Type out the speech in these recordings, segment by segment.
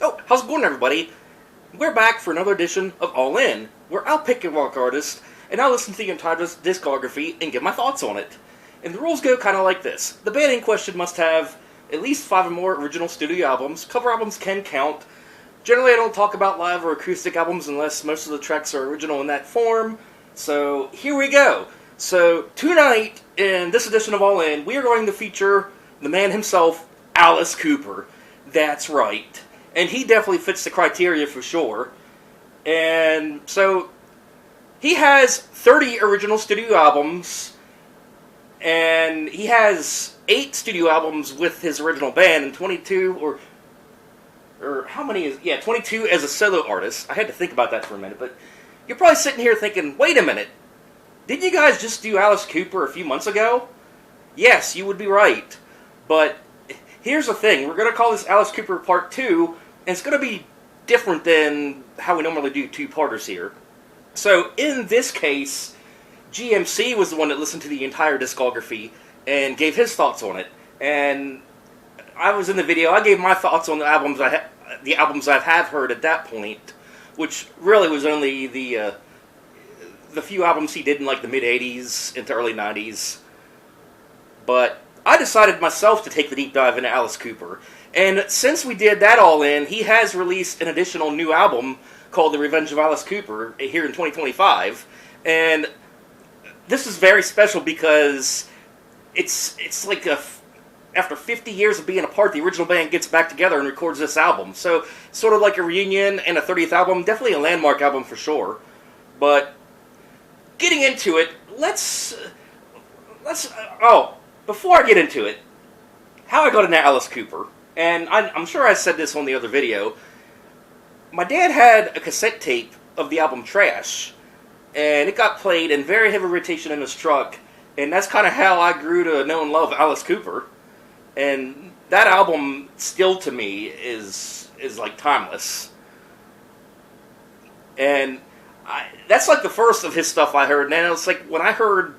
Oh, how's it going, everybody? We're back for another edition of All In, where I'll pick a rock artist, and I'll listen to the entire discography and give my thoughts on it. And the rules go kind of like this. The band in question must have at least 5 or more original studio albums. Cover albums can count. Generally, I don't talk about live or acoustic albums unless most of the tracks are original in that form. So, here we go. So, tonight, in this edition of All In, we are going to feature the man himself, Alice Cooper. That's right. And he definitely fits the criteria for sure. And so, he has 30 original studio albums, and he has 8 studio albums with his original band, and 22, or how many is, 22 as a solo artist. I had to think about that for a minute, but you're probably sitting here thinking, wait a minute, didn't you guys just do Alice Cooper a few months ago? Yes, you would be right. But here's the thing, we're going to call this Alice Cooper Part 2, and it's going to be different than how we normally do two-parters here. So, in this case, GMC was the one that listened to the entire discography and gave his thoughts on it. And I was in the video, I gave my thoughts on the albums I have heard at that point, which really was only the few albums he did in like the mid-80s into early 90s. But I decided myself to take the deep dive into Alice Cooper. And since we did that all in, he has released an additional new album called The Revenge of Alice Cooper here in 2025. And this is very special because it's like after 50 years of being apart, the original band gets back together and records this album. So, sort of like a reunion and a 30th album, definitely a landmark album for sure. But getting into it, before I get into it, how I got into Alice Cooper, and I'm sure I said this on the other video, my dad had a cassette tape of the album Trash, and it got played in very heavy rotation in his truck, and that's kind of how I grew to know and love Alice Cooper, and that album still to me is like timeless, and that's like the first of his stuff I heard, and then it's like when I heard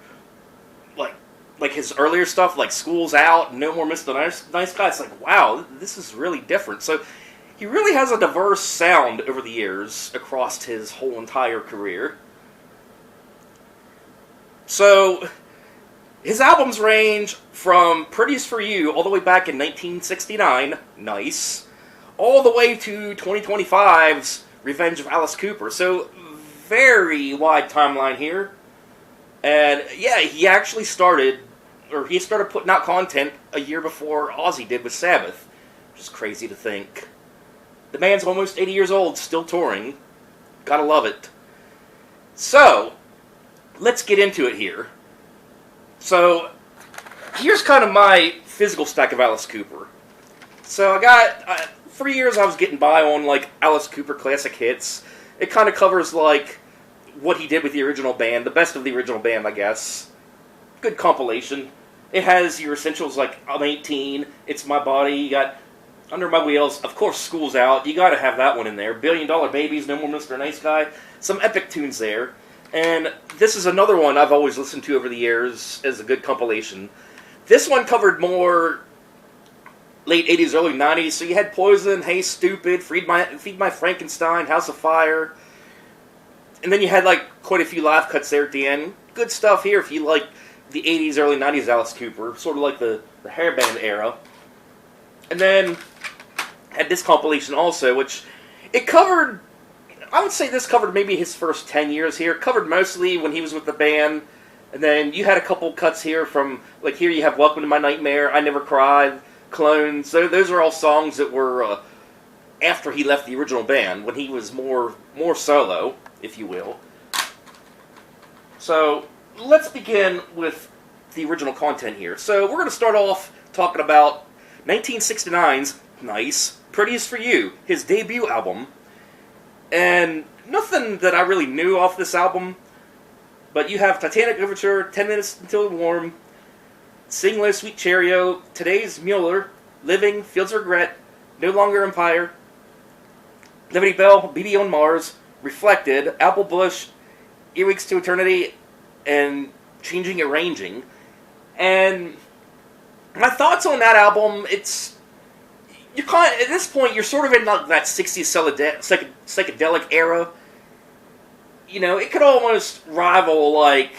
like his earlier stuff, like School's Out, No More Mr. Nice Guy, it's like, wow, this is really different. So he really has a diverse sound over the years across his whole entire career. So his albums range from Pretty's For You all the way back in 1969, nice, all the way to 2025's Revenge of Alice Cooper. So very wide timeline here. And yeah, he started putting out content a year before Ozzy did with Sabbath, which is crazy to think. The man's almost 80 years old, still touring. Gotta love it. So, let's get into it here. So, here's kind of my physical stack of Alice Cooper. So for years I was getting by on like Alice Cooper classic hits. It kind of covers like what he did with the original band, the best of the original band, I guess. Good compilation. It has your essentials like I'm 18, It's My Body, you got Under My Wheels, of course School's Out, you gotta have that one in there. $1 Billion Babies, No More Mr. Nice Guy, some epic tunes there. And this is another one I've always listened to over the years as a good compilation. This one covered more late 80s, early 90s, so you had Poison, Hey Stupid, Feed My Frankenstein, House of Fire. And then you had like quite a few live cuts there at the end. Good stuff here if you like the 80s, early 90s Alice Cooper, sort of like the hairband era. And then had this compilation also, which it covered, I would say this covered maybe his first 10 years here. It covered mostly when he was with the band. And then you had a couple cuts here from, like here you have Welcome to My Nightmare, I Never Cried, Clones. So those are all songs that were after he left the original band, when he was more solo, if you will. So, let's begin with the original content here. So, we're going to start off talking about 1969's nice Pretty's For You, his debut album. And nothing that I really knew off this album, but you have Titanic Overture, 10 Minutes Until Warm, Sing Low Sweet Cheerio, Today's Mueller, Living, Fields of Regret, No Longer Empire, Liberty Bell, BB on Mars, Reflected, Apple Bush, Earwigs to Eternity, and Changing Arranging. And my thoughts on that album, it's you're kind of, at this point, you're sort of in like that 60s psychedelic era. You know, it could almost rival, like,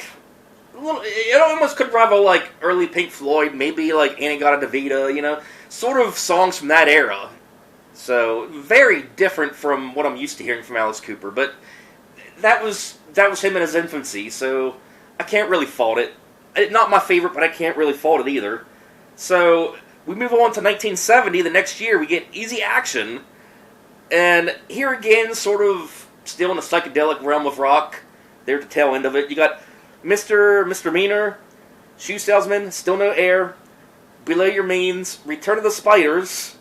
it almost could rival, like, early Pink Floyd, maybe, like, Annie-Gata-Da-Vida, you know, sort of songs from that era. So, very different from what I'm used to hearing from Alice Cooper, but that was him in his infancy, so I can't really fault it. Not my favorite, but I can't really fault it either. So, we move on to 1970, the next year, we get Easy Action, and here again, sort of still in the psychedelic realm of rock, there at the tail end of it, you got Mr. Misdemeanor, Shoe Salesman, Still No Air, Below Your Means, Return of the Spiders,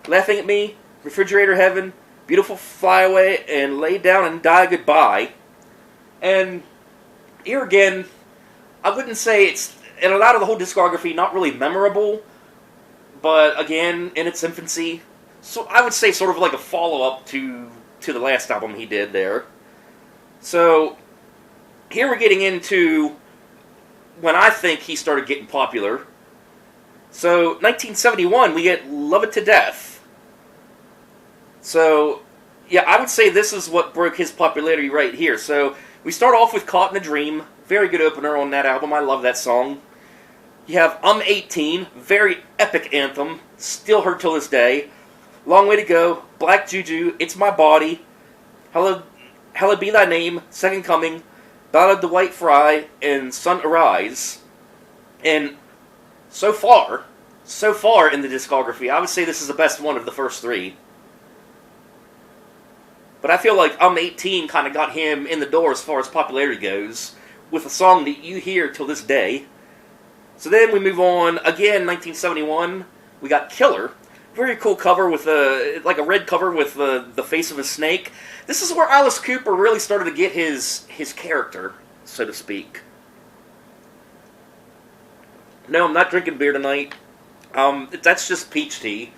Laughing at Me, Refrigerator Heaven, Beautiful Flyaway, and Lay Down and Die Goodbye. And here again, I wouldn't say it's, and a lot of the whole discography, not really memorable, but again, in its infancy. So I would say sort of like a follow-up to the last album he did there. So here we're getting into when I think he started getting popular. So 1971, we get Love It to Death. So yeah, I would say this is what broke his popularity right here. So we start off with Caught in a Dream. Very good opener on that album. I love that song. You have I'm 18. Very epic anthem. Still heard till this day. Long Way to Go. Black Juju. It's My Body. Hallowed Be Thy Name. Second Coming. Ballad to White Fry. And Sun Arise. And so far in the discography, I would say this is the best one of the first three. But I feel like I'm 18 kind of got him in the door as far as popularity goes, with a song that you hear till this day. So then we move on, again, 1971, we got Killer. Very cool cover with a red cover with the face of a snake. This is where Alice Cooper really started to get his character, so to speak. No, I'm not drinking beer tonight. That's just peach tea.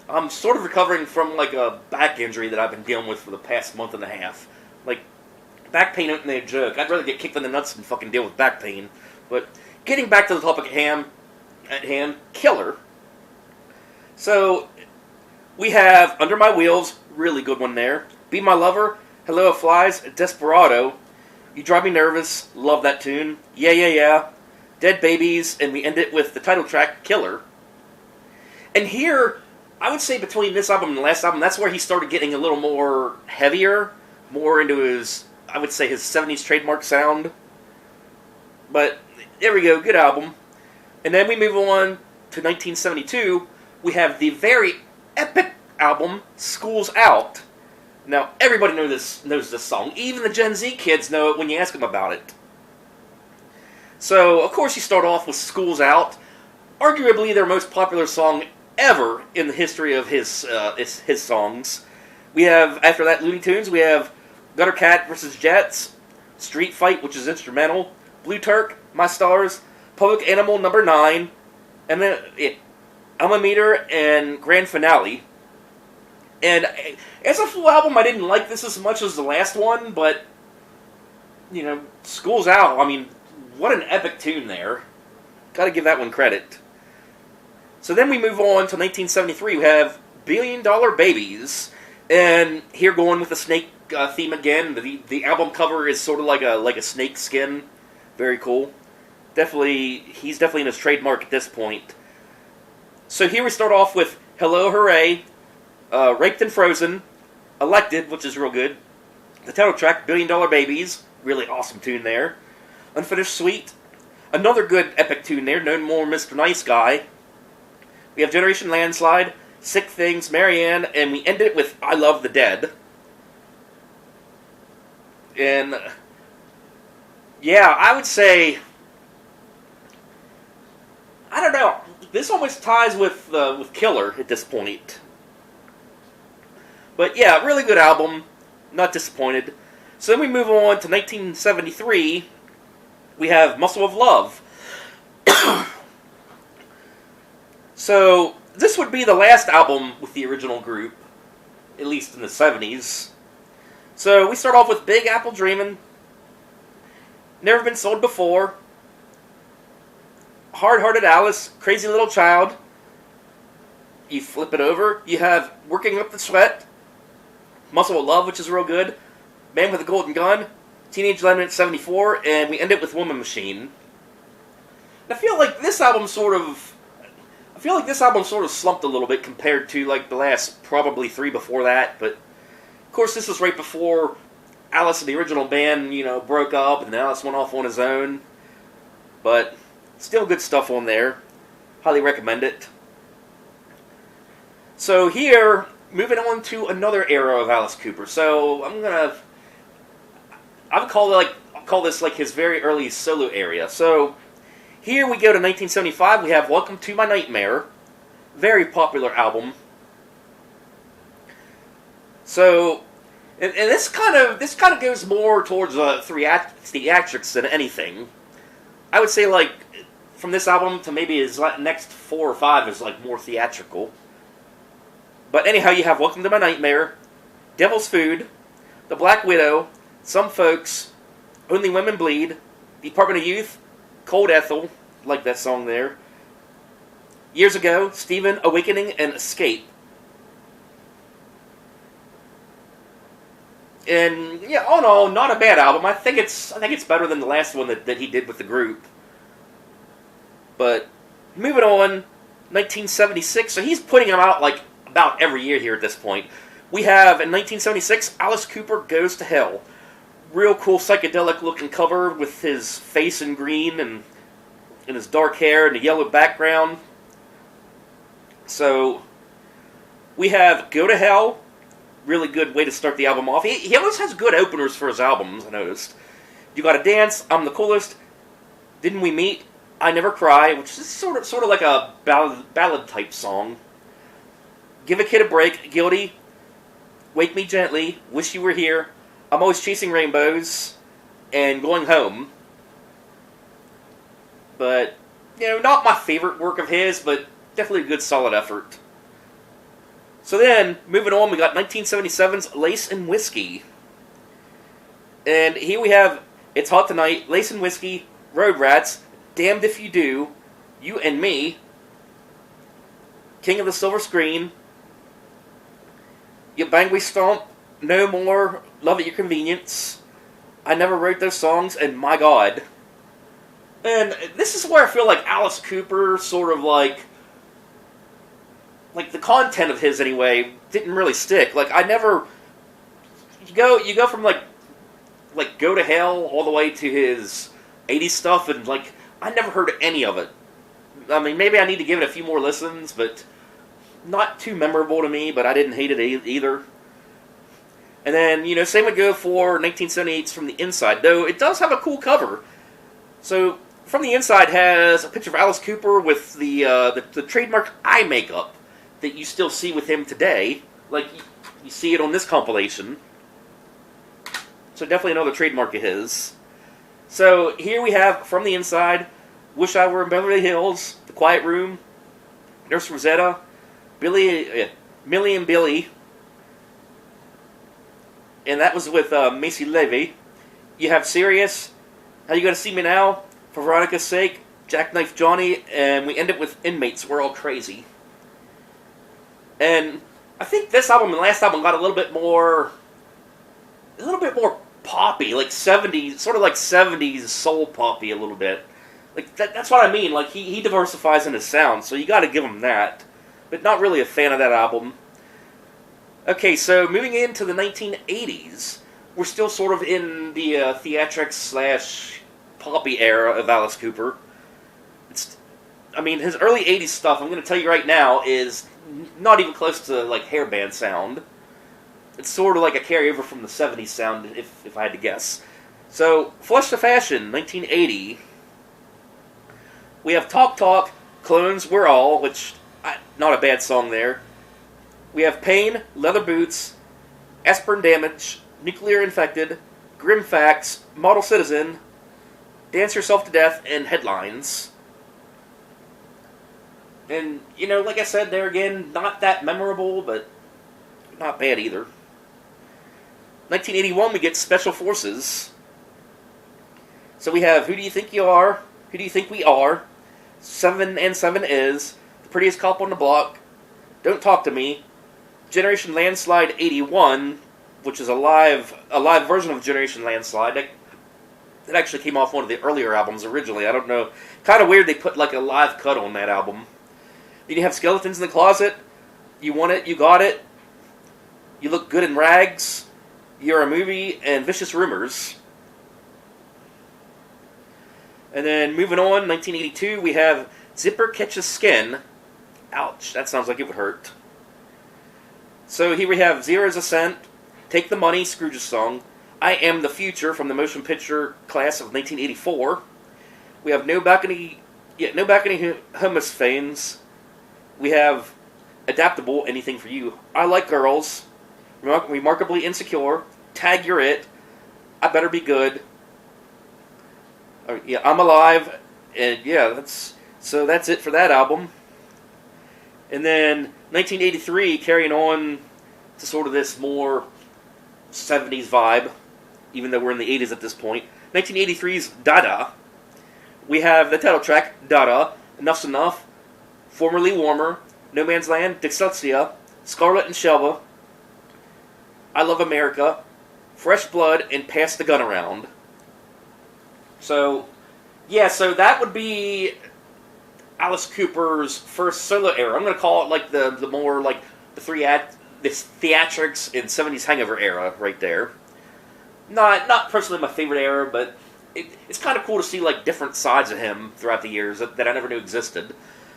I'm sort of recovering from, like, a back injury that I've been dealing with for the past month and a half. Like, back pain isn't a joke. I'd rather get kicked in the nuts than fucking deal with back pain. But getting back to the topic at hand, Killer. So, we have Under My Wheels, really good one there. Be My Lover, Hello It Flies, Desperado, You Drive Me Nervous, love that tune. Yeah, Yeah, Yeah, Dead Babies, and we end it with the title track, Killer. And here, I would say between this album and the last album, that's where he started getting a little more heavier, more into his, I would say, his 70s trademark sound. But, there we go, good album. And then we move on to 1972, we have the very epic album, School's Out. Now, everybody knows this song. Even the Gen Z kids know it when you ask them about it. So, of course, you start off with School's Out, arguably their most popular song ever in the history of his songs. We have, after that, Looney Tunes. We have Gutter Cat vs. Jets, Street Fight, which is instrumental, Blue Turk, My Stars, Public Animal Number 9, and then Alma Meter and Grand Finale. And as a full album, I didn't like this as much as the last one, but, you know, School's Out, I mean, what an epic tune there. Gotta give that one credit. So then we move on to 1973. We have Billion Dollar Babies, and here going with the snake theme again. The album cover is sort of like a snake skin. Very cool. He's definitely in his trademark at this point. So here we start off with Hello Hooray, Raped and Frozen, Elected, which is real good. The title track, Billion Dollar Babies, really awesome tune there. Unfinished Suite, another good epic tune there, No More Mr. Nice Guy. We have Generation Landslide, Sick Things, Marianne, and we end it with I Love the Dead. And, yeah, I would say, I don't know, this almost ties with Killer at this point. But yeah, really good album, not disappointed. So then we move on to 1973, we have Muscle of Love. So, this would be the last album with the original group, at least in the 70s. So, we start off with Big Apple Dreamin', Never Been Sold Before, Hard-Hearted Alice, Crazy Little Child, You flip it over, you have Working Up the Sweat, Muscle of Love, which is real good, Man with a Golden Gun, Teenage Lemon 74, and we end it with Woman Machine. And I feel like this album sort of slumped a little bit compared to like the last probably 3 before that, but of course this was right before Alice and the original band, broke up, and Alice went off on his own. But still good stuff on there. Highly recommend it. So here, moving on to another era of Alice Cooper. So I'll call this like his very early solo area. So here we go to 1975. We have Welcome to My Nightmare, very popular album. So, and this kind of goes more towards theatrics than anything. I would say like from this album to maybe his next 4 or 5 is like more theatrical. But anyhow, you have Welcome to My Nightmare, Devil's Food, The Black Widow, Some Folks, Only Women Bleed, Department of Youth, Cold Ethel, like that song there. Years Ago, Stephen, Awakening, and Escape. And yeah, all in all, not a bad album. I think it's better than the last one that he did with the group. But moving on, 1976. So he's putting them out like about every year here at this point. We have in 1976, Alice Cooper Goes to Hell. Real cool psychedelic looking cover with his face in green and his dark hair and the yellow background. So we have Go to Hell. Really good way to start the album off. He always has good openers for his albums, I noticed. You Gotta Dance, I'm the Coolest, Didn't We Meet, I Never Cry, which is sort of like a ballad type song. Give a Kid a Break, Guilty, Wake Me Gently, Wish You Were Here, I'm Always Chasing Rainbows, and Going Home. But, not my favorite work of his, but definitely a good solid effort. So then, moving on, we got 1977's Lace and Whiskey. And here we have It's Hot Tonight, Lace and Whiskey, Road Rats, Damned If You Do, You and Me, King of the Silver Screen, You Bang We Stomp, No More, Love at Your Convenience, I Never Wrote Those Songs, and My God. And this is where I feel like Alice Cooper sort of like the content of his anyway didn't really stick. Like I never you go from like Go to Hell all the way to his 80s stuff, and like I never heard any of it. I mean, maybe I need to give it a few more listens, but not too memorable to me, but I didn't hate it either. And then, same would go for 1978's From the Inside, though it does have a cool cover. So From the Inside has a picture of Alice Cooper with the trademark eye makeup that you still see with him today. Like, you see it on this compilation. So definitely another trademark of his. So here we have From the Inside, Wish I Were in Beverly Hills, The Quiet Room, Nurse Rosetta, Millie and Billy, and that was with Macy Levy. You have Sirius, How You Gonna See Me Now, For Veronica's Sake, Jackknife Johnny, and we end it with Inmates, We're All Crazy. And I think this album and the last album got a little bit more poppy, like 70s, sort of like 70s soul poppy a little bit. Like that's what I mean. Like he diversifies in his sound, so you got to give him that. But not really a fan of that album. Okay, so moving into the 1980s, we're still sort of in the theatrics / poppy era of Alice Cooper. His early 80s stuff, I'm going to tell you right now, is not even close to like hair band sound. It's sort of like a carryover from the 70s sound, if I had to guess. So, Flush to Fashion, 1980. We have Talk Talk, Clones, We're All, which, not a bad song there. We have Pain, Leather Boots, Aspirin Damage, Nuclear Infected, Grim Facts, Model Citizen, Dance Yourself to Death, and Headlines. And, like I said, there again, not that memorable, but not bad either. 1981, we get Special Forces. So we have Who Do You Think You Are? Who Do You Think We Are? 7 and 7 Is, The Prettiest Cop on the Block, Don't Talk to Me, Generation Landslide 81, which is a live version of Generation Landslide. That actually came off one of the earlier albums originally. I don't know. Kind of weird they put like a live cut on that album. Then you have Skeletons in the Closet, You Want It, You Got It, You Look Good in Rags, You're a Movie, and Vicious Rumors. And then moving on, 1982, we have Zipper Catches Skin. Ouch, that sounds like it would hurt. So here we have Zero's Ascent, Take the Money, Scrooge's song, I Am the Future from the motion picture class of 1984. We have No Balcony Hummus Fanes. We have Adaptable, Anything for You. I Like Girls, Remarkably Insecure, Tag You're It, I Better Be Good. Yeah, I'm Alive, and yeah, that's it for that album. And then 1983, carrying on to sort of this more 70s vibe, even though we're in the 80s at this point. 1983's Dada. We have the title track, Dada, Enough's Enough, Formerly Warmer, No Man's Land, Dyslexia, Scarlet and Shelva, I Love America, Fresh Blood, and Pass the Gun Around. So, yeah, so that would be Alice Cooper's first solo era. I'm going to call it like the more like the theatrics and 70s hangover era right there. Not personally my favorite era, but it's kind of cool to see like different sides of him throughout the years that I never knew existed.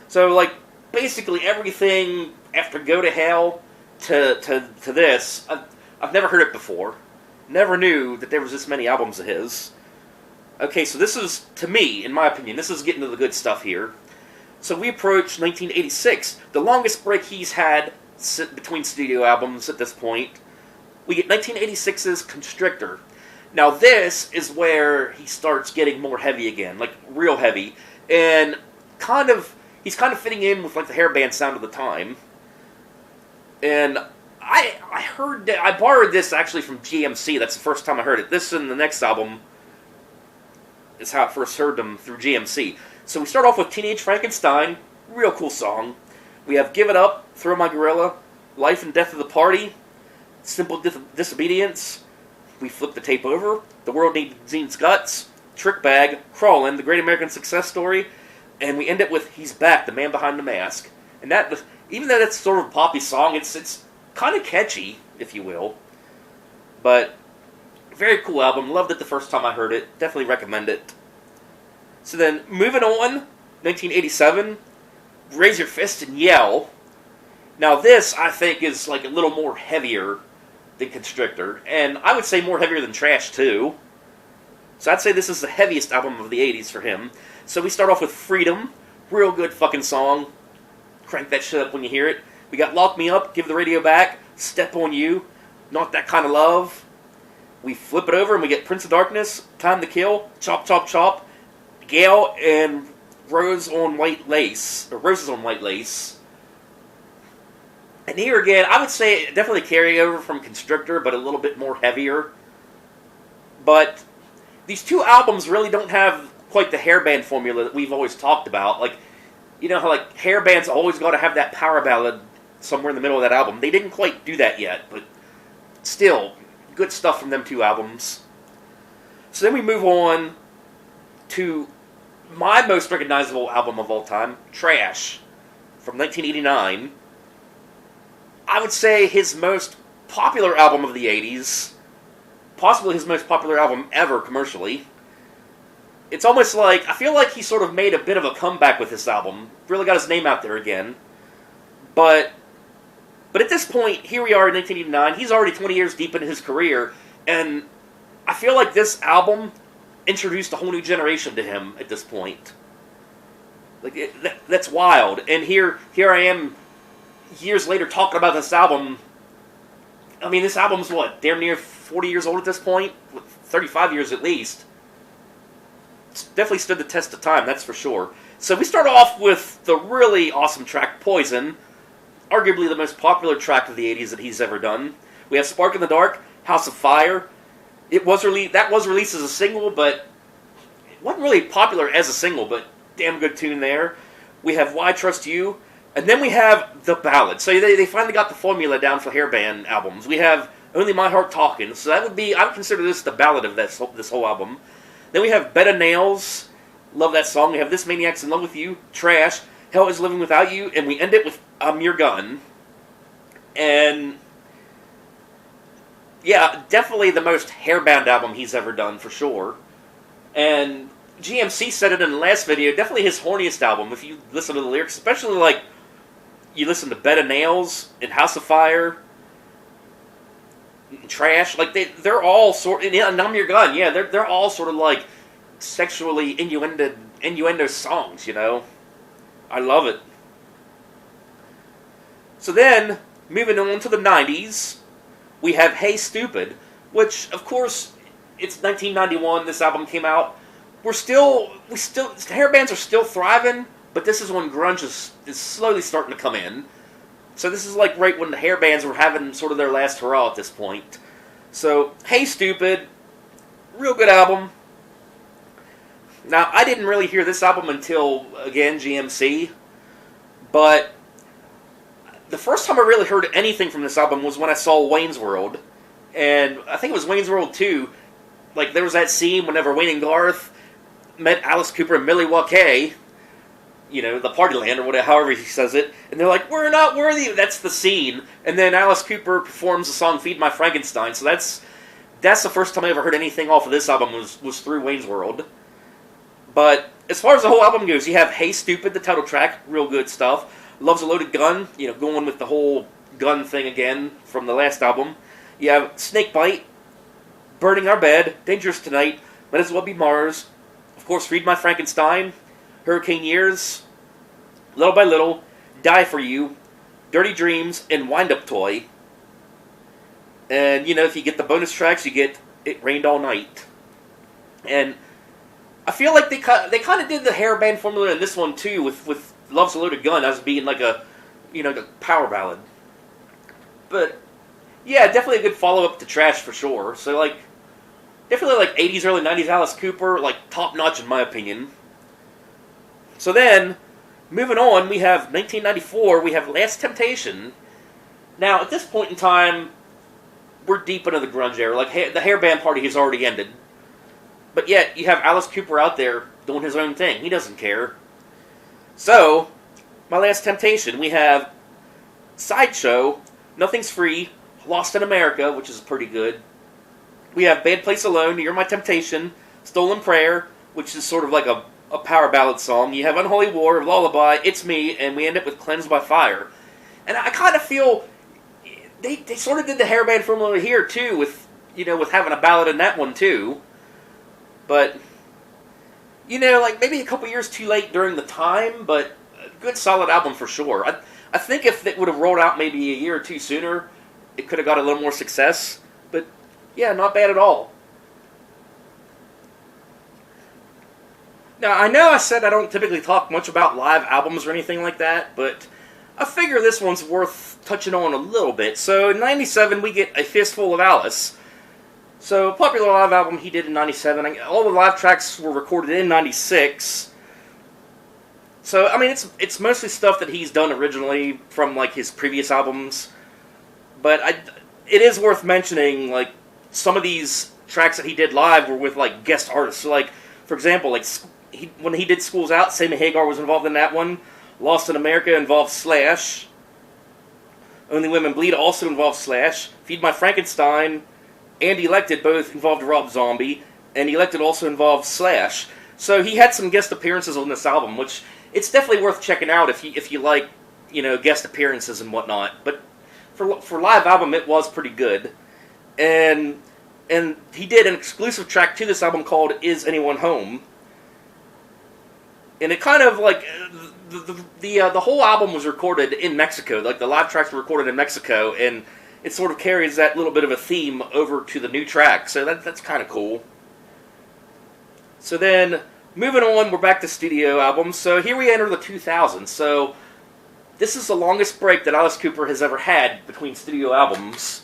So like basically everything after Go to Hell to this, I've never heard it before. Never knew that there was this many albums of his. Okay, so this is, to me, in my opinion, this is getting to the good stuff here. So we approach 1986, the longest break he's had between studio albums at this point. We get 1986's Constrictor. Now this is where he starts getting more heavy again, like real heavy, and he's kind of fitting in with like the hair band sound of the time. And I heard that, I borrowed this actually from GMC. That's the first time I heard it. This and the next album is how I first heard them, through GMC. So we start off with Teenage Frankenstein, real cool song. We have Give It Up, Throw My Gorilla, Life and Death of the Party, Simple Disobedience, We Flip the Tape Over, The World Needs Zene's Guts, Trick Bag, Crawlin', The Great American Success Story, and we end it with He's Back, The Man Behind the Mask. And that, even though that's sort of a poppy song, it's kind of catchy, if you will. But very cool album. Loved it the first time I heard it. Definitely recommend it. So then, moving on, 1987, Raise Your Fist and Yell. Now this, I think, is like a little more heavier than Constrictor. And I would say more heavier than Trash, too. So I'd say this is the heaviest album of the 80s for him. So we start off with Freedom. Real good fucking song. Crank that shit up when you hear it. We got Lock Me Up, Give the Radio Back, Step on You, Not That Kind of Love. We flip it over and we get Prince of Darkness, Time to Kill, Chop Chop Chop, Gale, and Roses on White Lace. And here again, I would say definitely carry over from Constrictor, but a little bit more heavier. But these two albums really don't have quite the hairband formula that we've always talked about. Like, you know how like hairbands always got to have that power ballad somewhere in the middle of that album. They didn't quite do that yet, but still, good stuff from them two albums. So then we move on to my most recognizable album of all time, Trash, from 1989. I would say his most popular album of the 80s, possibly his most popular album ever commercially. It's almost like, I feel like he sort of made a bit of a comeback with this album, really got his name out there again. But at this point, here we are in 1989, he's already 20 years deep into his career, and I feel like this album introduced a whole new generation to him at this point. Like, that's wild. And here I am, years later, talking about this album. I mean, this album's what, damn near 40 years old at this point? 35 years at least. It's definitely stood the test of time, that's for sure. So we start off with the really awesome track, Poison. Arguably the most popular track of the 80s that he's ever done. We have Spark in the Dark, House of Fire. That was released as a single, but it wasn't really popular as a single, but damn good tune there. We have Why Trust You, And then we have the ballad. So they finally got the formula down for hair band albums. We have Only My Heart Talking. So I would consider this the ballad of this whole album. Then we have Bed of Nails. Love that song. We have This Maniac's in Love with You. Trash. Hell is Living Without You. And we end it with I'm Your Gun. And yeah, definitely the most hairband album he's ever done, for sure. And GMC said it in the last video, definitely his horniest album, if you listen to the lyrics, especially like, you listen to Bed of Nails and House of Fire, and Trash, like they're all sort, and I'm Your Gun, yeah, they're all sort of like sexually innuendo songs, you know? I love it. So then, moving on to the 90s, we have Hey Stupid, which, of course, it's 1991, this album came out. Hair bands are still thriving, but this is when grunge is slowly starting to come in. So this is like right when the hair bands were having sort of their last hurrah at this point. So, Hey Stupid, real good album. Now, I didn't really hear this album until, again, GMC, but the first time I really heard anything from this album was when I saw Wayne's World, and I think it was Wayne's World 2. Like, there was that scene whenever Wayne and Garth met Alice Cooper and Millie Waukee, you know, the party land, or whatever, however he says it, and they're like, we're not worthy, that's the scene, and then Alice Cooper performs the song Feed My Frankenstein, so that's the first time I ever heard anything off of this album was through Wayne's World. But as far as the whole album goes, you have Hey Stupid, the title track, real good stuff. Love's a Loaded Gun, you know, going with the whole gun thing again from the last album. You have Snakebite, Burning Our Bed, Dangerous Tonight, Might As Well Be Mars, of course, Feed My Frankenstein, Hurricane Years, Little by Little, Die For You, Dirty Dreams, and Wind Up Toy. And, you know, if you get the bonus tracks, you get It Rained All Night. And I feel like they kind of did the hair band formula in this one, too, with Love's a Loaded Gun as being like a, you know, a power ballad. But, yeah, definitely a good follow-up to Trash for sure. So, like, definitely like 80s, early 90s Alice Cooper, like, top-notch in my opinion. So then, moving on, we have 1994, we have Last Temptation. Now, at this point in time, we're deep into the grunge era. Like, the hair band party has already ended. But yet, you have Alice Cooper out there doing his own thing. He doesn't care. So, My Last Temptation, we have Sideshow, Nothing's Free, Lost in America, which is pretty good. We have Bad Place Alone, You're My Temptation, Stolen Prayer, which is sort of like a power ballad song. You have Unholy War, Lullaby, It's Me, and we end up with Cleansed by Fire. And I kind of feel they sort of did the hair band formula here, too, with, you know, with having a ballad in that one, too. But, you know, like, maybe a couple years too late during the time, but a good solid album for sure. I think if it would have rolled out maybe a year or two sooner, it could have got a little more success. But, yeah, not bad at all. Now, I know I said I don't typically talk much about live albums or anything like that, but I figure this one's worth touching on a little bit. So, in 97, we get A Fistful of Alice. So, a popular live album he did in 97. All the live tracks were recorded in 96. So, I mean, it's mostly stuff that he's done originally from, like, his previous albums. But it is worth mentioning, like, some of these tracks that he did live were with, like, guest artists. So, like, for example, like, when he did School's Out, Sammy Hagar was involved in that one. Lost in America involved Slash. Only Women Bleed also involved Slash. Feed My Frankenstein and Elected both involved Rob Zombie, and Elected also involved Slash. So he had some guest appearances on this album, which it's definitely worth checking out if you like, you know, guest appearances and whatnot. But for live album, it was pretty good. And he did an exclusive track to this album called Is Anyone Home? And it kind of like the whole album was recorded in Mexico. Like the live tracks were recorded in Mexico, and it sort of carries that little bit of a theme over to the new track. So that's kind of cool. So then, moving on, we're back to studio albums. So here we enter the 2000s. So this is the longest break that Alice Cooper has ever had between studio albums.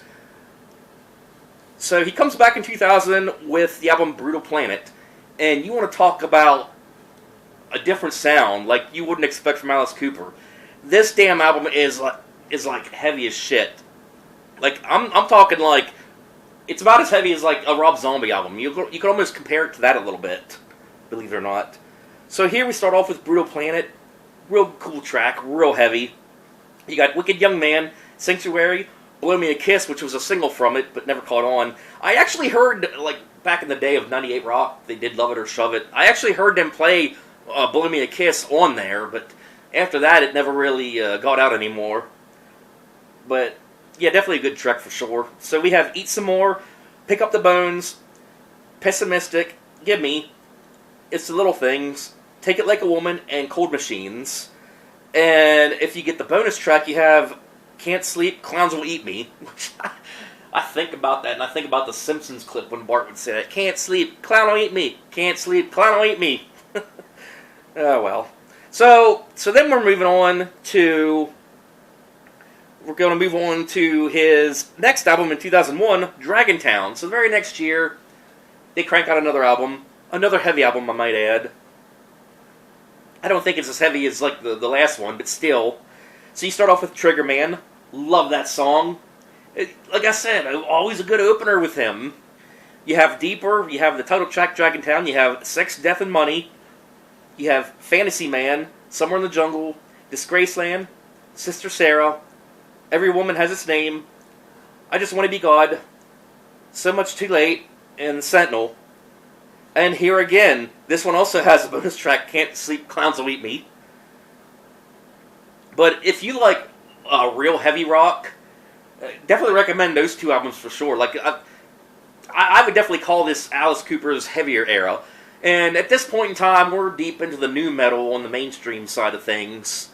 So he comes back in 2000 with the album Brutal Planet. And you want to talk about a different sound like you wouldn't expect from Alice Cooper. This damn album is like heavy as shit. Like I'm talking like it's about as heavy as like a Rob Zombie album. You could almost compare it to that a little bit, believe it or not. So here we start off with Brutal Planet, real cool track, real heavy. You got Wicked Young Man, Sanctuary, Blow Me a Kiss, which was a single from it, but never caught on. I actually heard, like, back in the day of 98 Rock, they did Love It or Shove It. I actually heard them play Blow Me a Kiss on there, but after that it never really got out anymore. But, yeah, definitely a good track for sure. So we have Eat Some More, Pick Up the Bones, Pessimistic, Gimme, It's the Little Things, Take It Like a Woman, and Cold Machines. And if you get the bonus track, you have Can't Sleep, Clowns Will Eat Me. Which I think about that, and I think about the Simpsons clip when Bart would say that. Can't sleep, clown will eat me. Can't sleep, clown will eat me. Oh, well. So then we're moving on to... We're going to move on to his next album in 2001, Dragontown. So the very next year, they crank out another album. Another heavy album, I might add. I don't think it's as heavy as like the last one, but still. So you start off with Trigger Man. Love that song. Like I said, always a good opener with him. You have Deeper, you have the title track Dragontown, you have Sex, Death, and Money, you have Fantasy Man, Somewhere in the Jungle, Disgraceland, Sister Sarah, Every Woman Has Its Name, I Just Want to Be God, So Much Too Late, and Sentinel. And here again, this one also has a bonus track, Can't Sleep, Clowns Will Eat Me. But if you like real heavy rock, definitely recommend those two albums for sure. Like, I would definitely call this Alice Cooper's heavier era. And at this point in time, we're deep into the nu metal on the mainstream side of things.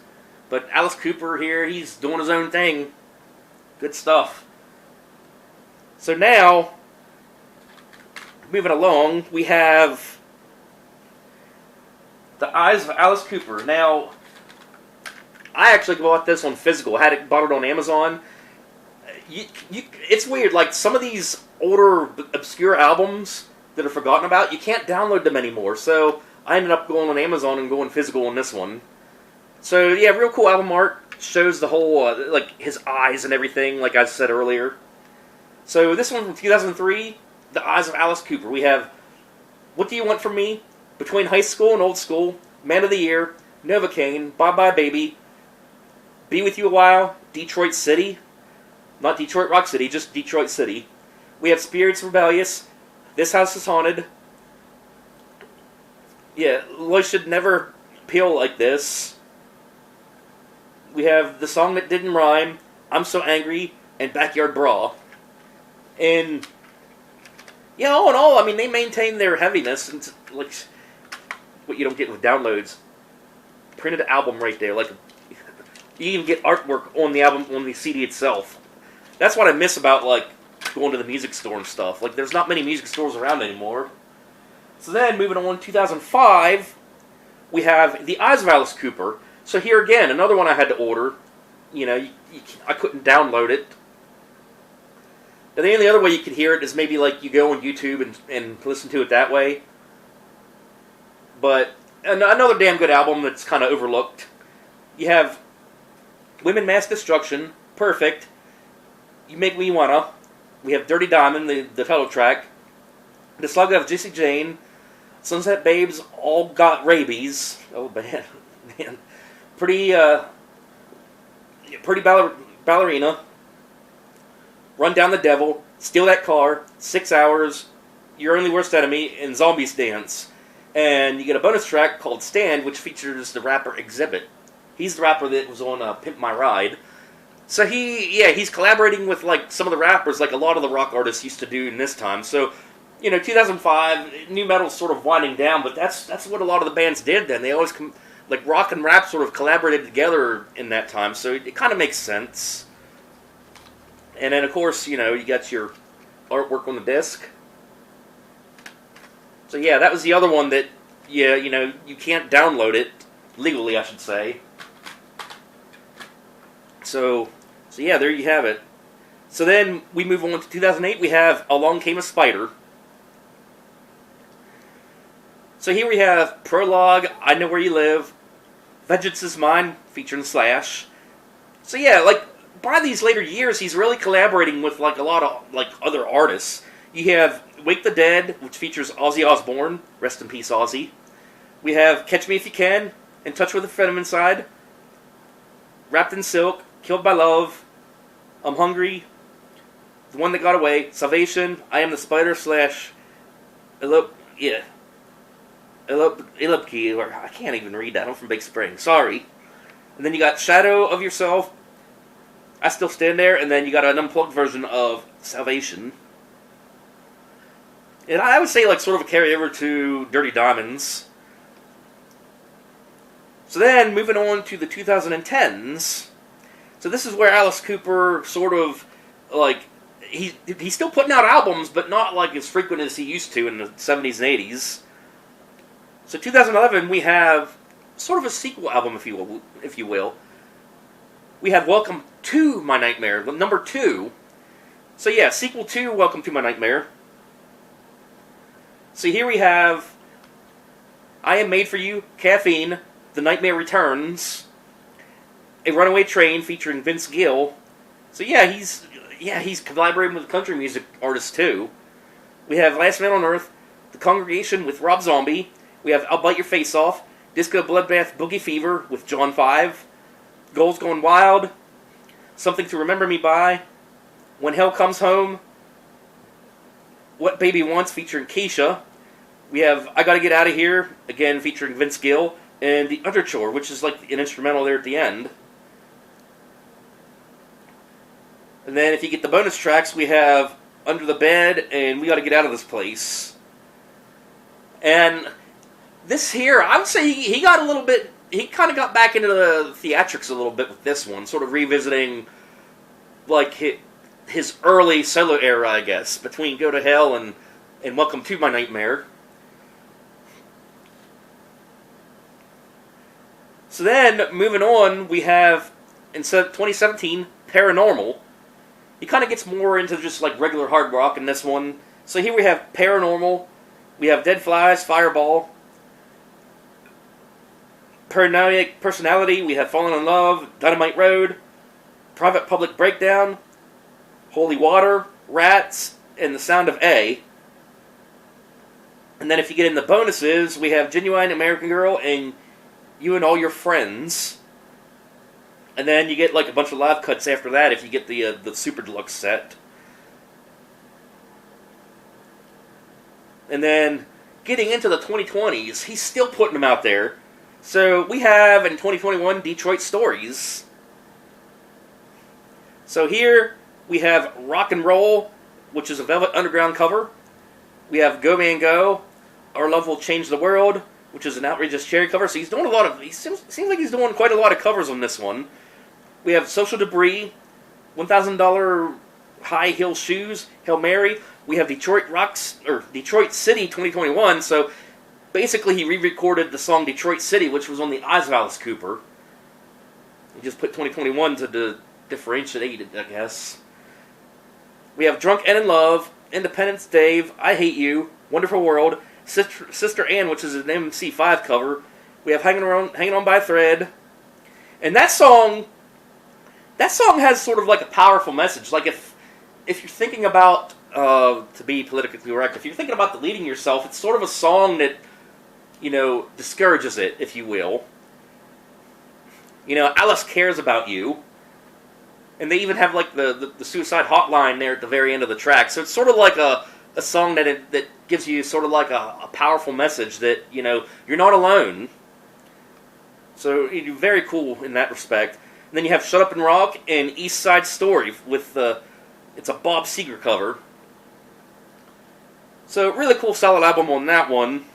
But Alice Cooper here, he's doing his own thing. Good stuff. So now, moving along, we have The Eyes of Alice Cooper. Now, I actually bought this on physical. I bought it on Amazon. It's weird. Like, some of these older, obscure albums that are forgotten about, you can't download them anymore. So I ended up going on Amazon and going physical on this one. So, yeah, real cool album art. Shows the whole, like, his eyes and everything, like I said earlier. So this one from 2003, The Eyes of Alice Cooper. We have What Do You Want From Me, Between High School and Old School, Man of the Year, Novocaine, Bye Bye Baby, Be With You a While, Detroit City, not Detroit Rock City, just Detroit City. We have Spirits Rebellious, This House is Haunted. Yeah, Life Should Never Peel Like This. We have The Song That Didn't Rhyme, I'm So Angry, and Backyard Brawl. And, yeah, all in all, I mean, they maintain their heaviness. And, like, what you don't get with downloads. Printed album right there. Like, you even get artwork on the album, on the CD itself. That's what I miss about, like, going to the music store and stuff. Like, there's not many music stores around anymore. So then, moving on, 2005, we have The Eyes of Alice Cooper. So here again, another one I had to order. You know, I couldn't download it. And the only other way you could hear it is maybe like you go on YouTube and listen to it that way. But another damn good album that's kind of overlooked. You have Women Mass Destruction, Perfect, You Make Me Wanna. We have Dirty Diamond, the title track. The Slug of Jesse Jane, Sunset Babes, All Got Rabies. Oh man. Pretty Ballerina, Run Down the Devil, Steal That Car, 6 Hours, Your Only Worst Enemy, and Zombies Dance. And you get a bonus track called Stand, which features the rapper Exhibit. He's the rapper that was on Pimp My Ride. So he's collaborating with like some of the rappers, like a lot of the rock artists used to do in this time. So, 2005, nu metal's sort of winding down, but that's what a lot of the bands did then. They always like rock and rap sort of collaborated together in that time, so it kind of makes sense. And then, of course, you got your artwork on the disc. So yeah, that was the other one that, you can't download it, legally I should say. So yeah, there you have it. So then, we move on to 2008, we have Along Came a Spider. So here we have Prologue, I Know Where You Live, Vengeance is Mine, featuring Slash. So yeah, like, by these later years, he's really collaborating with, like, a lot of, like, other artists. You have Wake the Dead, which features Ozzy Osbourne. Rest in peace, Ozzy. We have Catch Me If You Can, In Touch with the Phantom Inside, Wrapped in Silk, Killed by Love, I'm Hungry, The One That Got Away, Salvation, I Am the Spider slash Elopki, or I can't even read that. I'm from Big Spring. Sorry. And then you got Shadow of Yourself, I Still Stand There, and then you got an unplugged version of Salvation. And I would say, like, sort of a carryover to Dirty Diamonds. So then, moving on to the 2010s. So this is where Alice Cooper sort of, like, he's still putting out albums, but not, like, as frequent as he used to in the 70s and 80s. So 2011, we have sort of a sequel album, if you will. We have Welcome to My Nightmare, number 2. So yeah, sequel to Welcome to My Nightmare. So here we have I Am Made for You, Caffeine, The Nightmare Returns, A Runaway Train featuring Vince Gill. So yeah, he's collaborating with country music artists too. We have Last Man on Earth, The Congregation with Rob Zombie. We have I'll Bite Your Face Off, Disco Bloodbath Boogie Fever with John 5, Goals Gone Wild, Something to Remember Me By, When Hell Comes Home, What Baby Wants featuring Keisha. We have I Gotta Get Out of Here, again featuring Vince Gill, and The Underchore, which is like an instrumental there at the end. And then if you get the bonus tracks, we have Under the Bed and We Gotta Get Out of This Place. And this here, I would say he got a little bit, he kind of got back into the theatrics a little bit with this one, sort of revisiting, like, his early solo era, I guess, between Go to Hell and Welcome to My Nightmare. So then, moving on, we have, instead of 2017, Paranormal. He kind of gets more into just, like, regular hard rock in this one. So here we have Paranormal, we have Dead Flies, Fireball, Paranoid Personality, we have Fallen in Love, Dynamite Road, Private Public Breakdown, Holy Water, Rats, and The Sound of A. And then if you get in the bonuses, we have Genuine American Girl and You and All Your Friends. And then you get like a bunch of live cuts after that if you get the Super Deluxe set. And then getting into the 2020s, he's still putting them out there. So we have in 2021 Detroit Stories. So here we have Rock and Roll, which is a Velvet Underground cover. We have Go Man Go, Our Love Will Change the World, which is an Outrageous Cherry cover. So he's doing a lot of, seems like he's doing quite a lot of covers on this one. We have Social Debris, $1,000 High Heel Shoes, Hail Mary. We have Detroit City 2021. So basically he re-recorded the song Detroit City, which was on the Eyes of Alice Cooper. He just put 2021 to differentiate it, I guess. We have Drunk and in Love, Independence Dave, I Hate You, Wonderful World, Sister Ann, which is an MC5 cover. We have Hanging On by a Thread. And that song has sort of like a powerful message. Like if you're thinking about, to be politically correct, if you're thinking about deleting yourself, it's sort of a song that, you know, discourages it, if you will. You know, Alice cares about you. And they even have like the suicide hotline there at the very end of the track. So it's sort of like a song that gives you sort of like a powerful message that, you know, you're not alone. So very cool in that respect. And then you have Shut Up and Rock and East Side Story with it's a Bob Seger cover. So really cool, solid album on that one.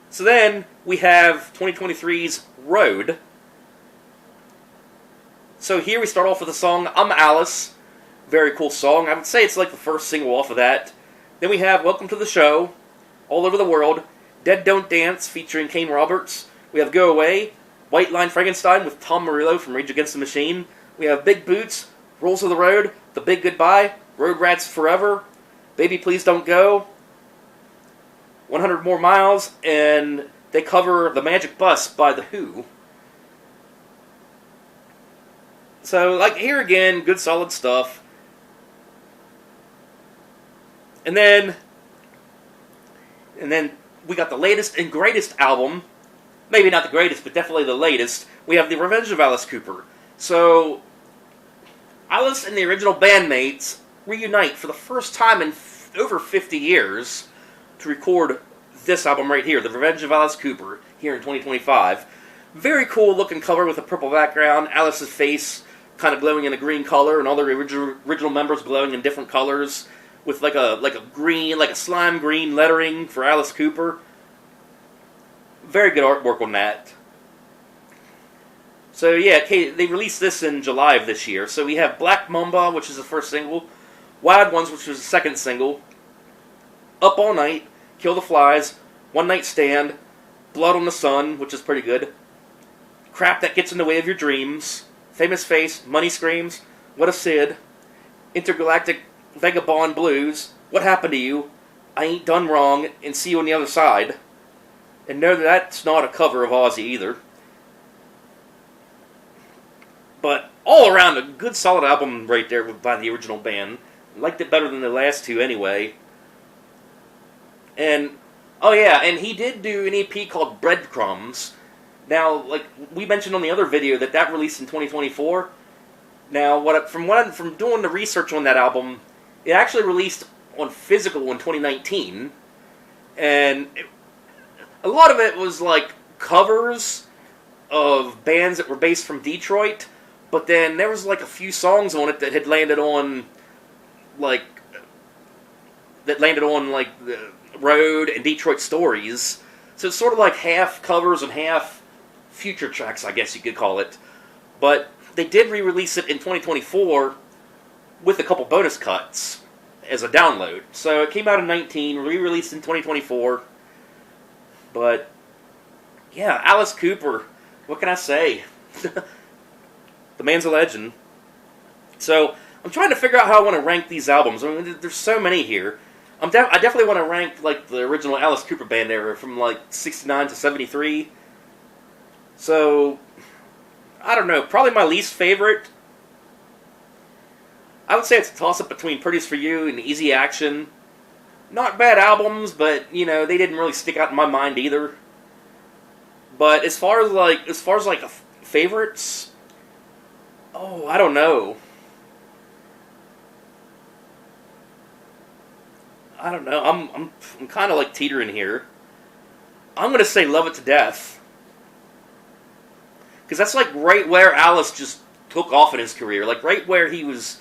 So then we have 2023's Road. So here we start off with the song I'm Alice. Very cool song. I would say it's like the first single off of that. Then we have Welcome to the Show, All Over the World, Dead Don't Dance featuring Kane Roberts. We have Go Away, White Line Frankenstein with Tom Morello from Rage Against the Machine. We have Big Boots, Rules of the Road, The Big Goodbye, Road Rats Forever, Baby Please Don't Go, 100 More Miles, and they cover The Magic Bus by The Who. So, like, here again, good solid stuff. And then we got the latest and greatest album. Maybe not the greatest, but definitely the latest. We have The Revenge of Alice Cooper. So, Alice and the original bandmates reunite for the first time in over 50 years to record this album right here, The Revenge of Alice Cooper, here in 2025. Very cool looking cover with a purple background, Alice's face kind of glowing in a green color, and all the original members glowing in different colors, with like a green, like a slime green lettering for Alice Cooper. Very good artwork on that. So yeah, they released this in July of this year. So we have Black Mamba, which is the first single, Wild Ones, which was the second single, Up All Night, Kill the Flies, One Night Stand, Blood on the Sun, which is pretty good, Crap That Gets in the Way of Your Dreams, Famous Face, Money Screams, What a Sid, Intergalactic Vagabond Blues, What Happened to You, I Ain't Done Wrong, and See You on the Other Side. And no, that's not a cover of Ozzy either. But all around, a good solid album right there by the original band. Liked it better than the last two anyway. And, oh yeah, and he did do an EP called Breadcrumbs. Now, like we mentioned on the other video, that released in 2024. Now, from doing the research on that album, it actually released on physical in 2019. And a lot of it was like covers of bands that were based from Detroit, but then there was like a few songs on it that had landed on like the Road and Detroit Stories. So it's sort of like half covers and half future tracks, I guess you could call it. But they did re-release it in 2024 with a couple bonus cuts as a download. So it came out in 19, re-released in 2024. But yeah, Alice Cooper, what can I say? The man's a legend. So I'm trying to figure out how I want to rank these albums. I mean, there's so many here. I definitely want to rank like the original Alice Cooper band era from like 69 to 73. So I don't know, probably my least favorite. I would say it's a toss-up between Prettiest for You and Easy Action. Not bad albums, but you know, they didn't really stick out in my mind either. But as far as favorites, oh, I don't know. I'm kind of like teetering here. I'm gonna say Love It to Death, because that's like right where Alice just took off in his career. Like right where he was,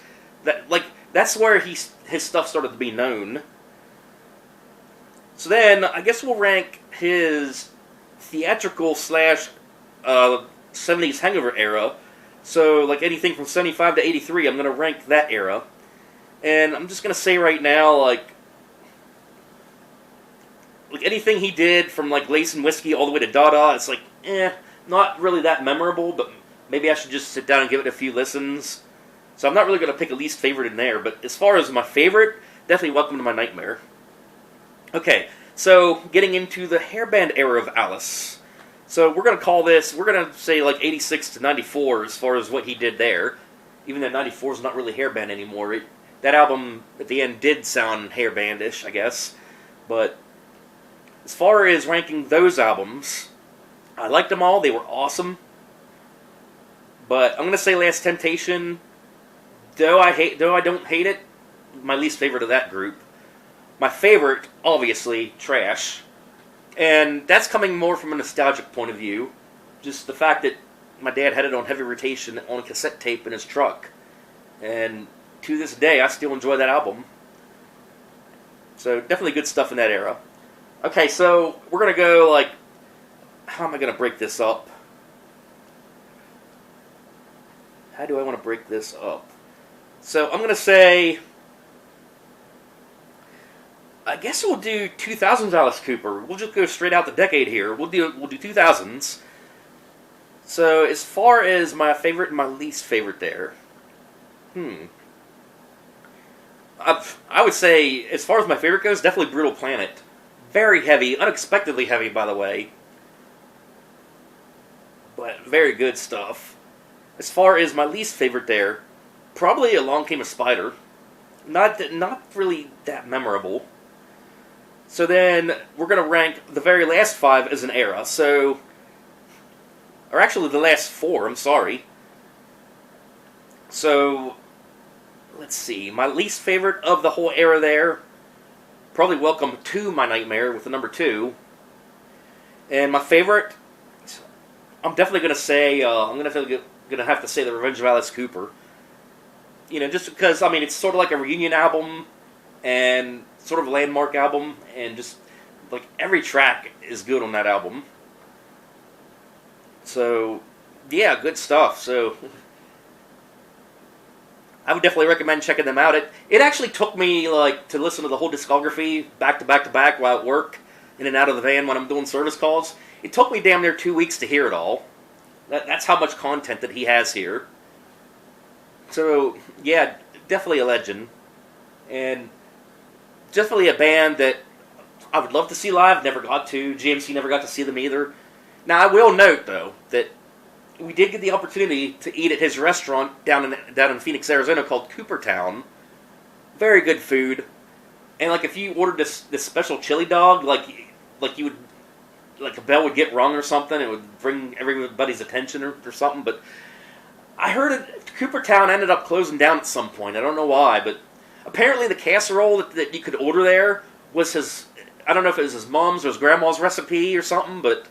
that's where his stuff started to be known. So then I guess we'll rank his theatrical / 70s hangover era. So like anything from 75 to 83, I'm gonna rank that era. And I'm just gonna say right now, like anything he did from like Lace and Whiskey all the way to Dada, it's like, not really that memorable, but maybe I should just sit down and give it a few listens. So I'm not really going to pick a least favorite in there, but as far as my favorite, definitely Welcome to My Nightmare. Okay, so getting into the hairband era of Alice. So we're going to say like 86 to 94 as far as what he did there. Even though 94 is not really hairband anymore. That album at the end did sound hairbandish, I guess. But as far as ranking those albums, I liked them all. They were awesome. But I'm going to say Last Temptation, though I don't hate it, my least favorite of that group. My favorite, obviously, Trash. And that's coming more from a nostalgic point of view. Just the fact that my dad had it on heavy rotation on a cassette tape in his truck. And to this day, I still enjoy that album. So definitely good stuff in that era. Okay, so we're going to go like, how am I going to break this up? How do I want to break this up? So I'm going to say, I guess we'll do 2000s Alice Cooper. We'll just go straight out the decade here. We'll do 2000s. So as far as my favorite and my least favorite there, I would say, as far as my favorite goes, definitely Brutal Planet. Very heavy, unexpectedly heavy, by the way. very good stuff. As far as my least favorite there, probably Along Came a Spider. Not really that memorable. So then we're going to rank the very last 5 as an era. So, or actually the last 4, I'm sorry. So, let's see. My least favorite of the whole era there, probably Welcome to My Nightmare with the number 2. And my favorite, I'm definitely going to say, I'm going to have to say The Revenge of Alice Cooper. You know, just because, I mean, it's sort of like a reunion album and sort of a landmark album, and just, like, every track is good on that album. So, yeah, good stuff. So, I would definitely recommend checking them out. It actually took me, like, to listen to the whole discography back to back to back while at work, in and out of the van when I'm doing service calls. It took me damn near 2 weeks to hear it all. That's how much content that he has here. So, yeah, definitely a legend. And definitely a band that I would love to see live, never got to. GMC never got to see them either. Now, I will note, though, that we did get the opportunity to eat at his restaurant down in Phoenix, Arizona called Coopertown. Very good food. And, like, if you ordered this special chili dog, like you would, like a bell would get rung or something, it would bring everybody's attention or something, but I heard Coopertown ended up closing down at some point. I don't know why, but apparently the casserole that you could order there was his, I don't know if it was his mom's or his grandma's recipe or something, but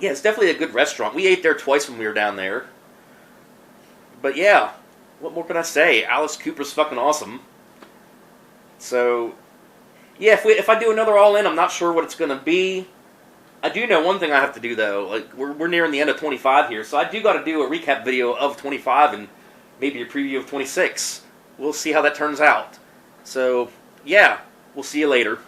yeah, it's definitely a good restaurant. We ate there twice when we were down there. But yeah, what more can I say? Alice Cooper's fucking awesome. So, yeah, if I do another All In, I'm not sure what it's going to be. I do know one thing I have to do, though. Like, we're nearing the end of 25 here, so I do got to do a recap video of 25 and maybe a preview of 26. We'll see how that turns out. So, yeah, we'll see you later.